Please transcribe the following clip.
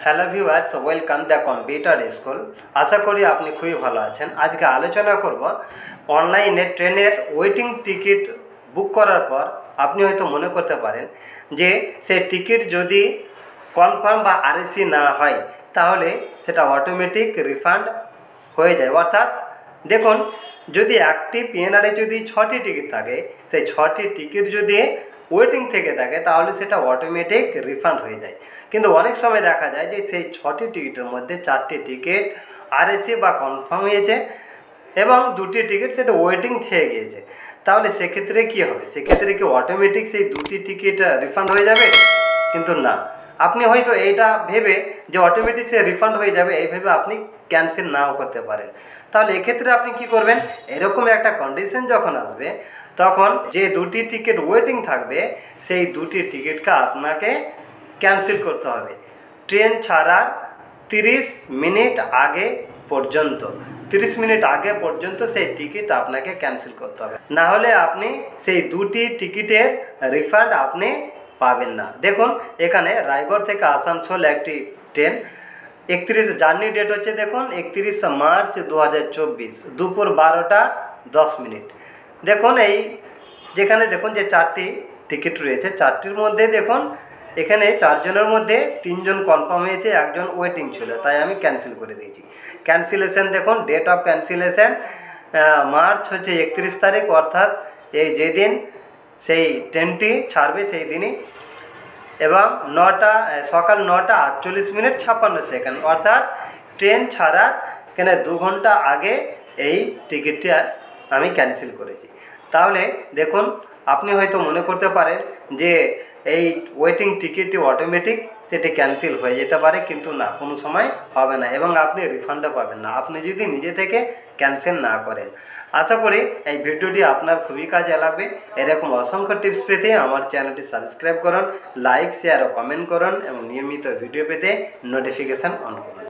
Hello viewers, welcome the computer school. আশা করি আপনি খুবই ভালো আছেন। আজকে আলোচনা করব অনলাইনে ট্রেনের ওয়েটিং টিকিট বুক করার পর আপনি হয়তো মনে করতে পারেন যে সেই টিকিট যদি কনফার্ম বা আরএসি না হয় তাহলে সেটা অটোমেটিক রিফান্ড হয়ে যায়। অর্থাৎ দেখুন, যদি একটি পিএনআরে যদি 6টি টিকিট থাকে, সেই 6টি টিকিট যদি ওয়েটিং থেকে থাকে তাহলে সেটা অটোমেটিক রিফান্ড হয়ে যায়। কিন্তু অনেক সময় দেখা যায় যে সেই 6টি টিকিটের মধ্যে 4টি টিকিট আরএসি বা কনফার্ম হয়েছে এবং 2টি টিকিট সেটা ওয়েটিং থেকে গিয়েছে। তাহলে সেক্ষেত্রে কী হবে? সেক্ষেত্রে কি অটোমেটিক সেই 2টি টিকিট রিফান্ড হয়ে যাবে? কিন্তু না, আপনি হয়তো এইটা ভেবে যে অটোমেটিক সে রিফান্ড হয়ে যাবে এই ভেবে আপনি ক্যান্সেল নাও করতে পারেন। তাহলে এক্ষেত্রে আপনি কি করবেন? এরকম একটা কন্ডিশন যখন আসবে তখন যে 2টি টিকিট ওয়েটিং থাকবে সেই 2টি টিকিটকে আপনাকে ক্যান্সেল করতে হবে ট্রেন ছাড়ার 30 মিনিট আগে পর্যন্ত। 30 মিনিট আগে পর্যন্ত সেই টিকিট আপনাকে ক্যান্সেল করতে হবে, না হলে আপনি সেই 2টি টিকিটের রিফান্ড আপনি পাবেন না। দেখুন, এখানে রায়গড় থেকে আসানসোল একটি ট্রেন 31 জার্নি ডেট হচ্ছে দেখুন 31 মার্চ 2024 দুপুর 12টা 10 মিনিট। দেখুন এই যেখানে দেখুন যে 4টি টিকিট রয়েছে, 4টির মধ্যে দেখুন এখানে 4 জনের মধ্যে 3 জন কনফার্ম হয়েছে, একজন ওয়েটিং ছিল, তাই আমি ক্যান্সেল করে দিয়েছি। ক্যান্সেলেশন দেখুন, ডেট অফ ক্যান্সেলেশন মার্চ হচ্ছে 31 তারিখ, অর্থাৎ এই যেদিন সেই ট্রেনটি ছাড়বে সেই দিনই, এবং সকাল 9টা 48 মিনিট 56 সেকেন্ড, অর্থাৎ ট্রেন ছাড়ার কেন 2 ঘন্টা আগে এই টিকিটটি আমি ক্যান্সেল করেছি। তাহলে দেখুন, আপনি হয়তো মনে করতে পারেন যে এই ওয়েটিং টিকিটটি অটোমেটিক সেটি ক্যান্সেল হয়ে যেতে পারে, কিন্তু না, কোনো সময় হবে না এবং আপনি রিফান্ডও পাবেন না আপনি যদি নিজে থেকে ক্যান্সেল না করেন। আশা করি এই ভিডিওটি আপনার খুবই কাজে লাগবে। এরকম অসংখ্য টিপস পেতে আমার চ্যানেলটি সাবস্ক্রাইব করুন, লাইক, শেয়ার ও কমেন্ট করুন এবং নিয়মিত ভিডিও পেতে নোটিফিকেশান অন করুন।